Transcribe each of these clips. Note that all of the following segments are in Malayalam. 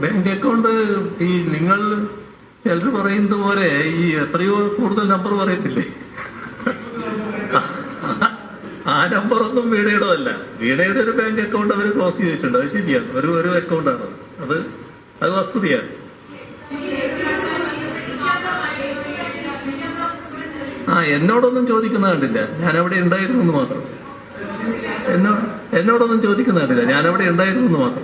ബാങ്ക് അക്കൗണ്ട് ഈ നിങ്ങൾ ചിലർ പറയുന്നത് പോലെ ഈ എത്രയോ കൂടുതൽ നമ്പർ പറയത്തില്ലേ, ആ നമ്പറൊന്നും വീണയുടെ അല്ല. വീണയുടെ ഒരു ബാങ്ക് അക്കൗണ്ട് അവർ ക്ലോസ് ചെയ്തിട്ടുണ്ട്, അത് ശരിയാണ്. ഒരു അക്കൗണ്ടാണ് അത് വസ്തുതയാണ്. എന്നോടൊന്നും ചോദിക്കുന്ന കണ്ടില്ല, ഞാൻ അവിടെ ഉണ്ടായിരുന്നു എന്ന് മാത്രം. എന്നോടൊന്നും ചോദിക്കുന്ന കണ്ടില്ല, ഞാൻ അവിടെ ഉണ്ടായിരുന്നു എന്ന് മാത്രം.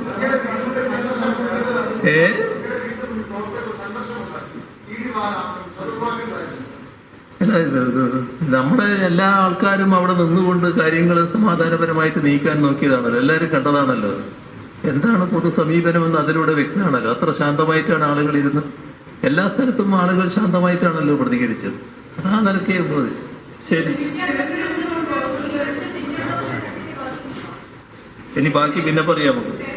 നമ്മുടെ എല്ലാ ആൾക്കാരും അവിടെ നിന്നുകൊണ്ട് കാര്യങ്ങൾ സമാധാനപരമായിട്ട് നീക്കാൻ നോക്കിയതാണല്ലോ, എല്ലാവരും കണ്ടതാണല്ലോ. എന്താണ് പൊതു സമീപനമെന്ന് അതിലൂടെ വ്യക്തമാണല്ലോ. അത്ര ശാന്തമായിട്ടാണ് ആളുകൾ ഇരുന്ന്, എല്ലാ സ്ഥലത്തും ആളുകൾ ശാന്തമായിട്ടാണല്ലോ പ്രതികരിച്ചത്. ആ നിലക്കേ പോയി. ശരി, ഇനി ബാക്കി പിന്നെ പറയാം നമുക്ക്.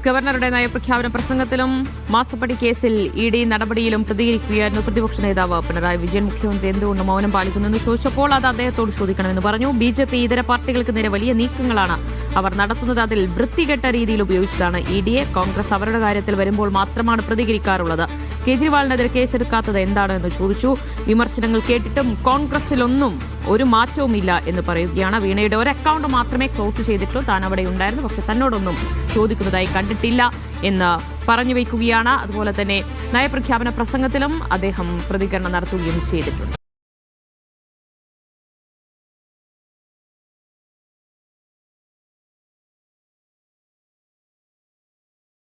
ഗവർണറുടെ നയപ്രഖ്യാപന പ്രസംഗത്തിലും മാസപ്പടി കേസിൽ ഇഡി നടപടിയിലും പ്രതികരിക്കുകയായിരുന്നു പ്രതിപക്ഷ നേതാവ് പിണറായി വിജയൻ. മുഖ്യമന്ത്രി എന്തുകൊണ്ട് മൌനം പാലിക്കുന്നെന്ന് ചോദിച്ചപ്പോൾ അത് അദ്ദേഹത്തോട് ചോദിക്കണമെന്ന് പറഞ്ഞു. ബിജെപി ഇതര പാർട്ടികൾക്ക് നേരെ വലിയ നീക്കങ്ങളാണ് അവർ നടത്തുന്നത്, അതിൽ വൃത്തികെട്ട രീതിയിൽ ഉപയോഗിച്ചതാണ് ഇഡിയെ. കോൺഗ്രസ് അവരുടെ കാര്യത്തിൽ വരുമ്പോൾ മാത്രമാണ് പ്രതികരിക്കാറുള്ളത്. കേജ്രിവാളിനെതിരെ കേസെടുക്കാത്തത് എന്താണ് എന്ന് ചോദിച്ചു. വിമർശനങ്ങൾ കേട്ടിട്ടും കോൺഗ്രസിലൊന്നും ഒരു മാറ്റവുമില്ല എന്ന് പറയുകയാണ്. വീണയുടെ ഒരു അക്കൗണ്ട് മാത്രമേ ക്ലോസ് ചെയ്തിട്ടുള്ളൂ, താൻ അവിടെ ഉണ്ടായിരുന്നു, പക്ഷെ തന്നോടൊന്നും ചോദിക്കുന്നതായി കണ്ടിട്ടില്ല എന്ന് പറഞ്ഞു വയ്ക്കുകയാണ്. അതുപോലെ തന്നെ നയപ്രഖ്യാപന പ്രസംഗത്തിലും അദ്ദേഹം പ്രതികരണം നടത്തുകയും ചെയ്തിട്ടുണ്ട്.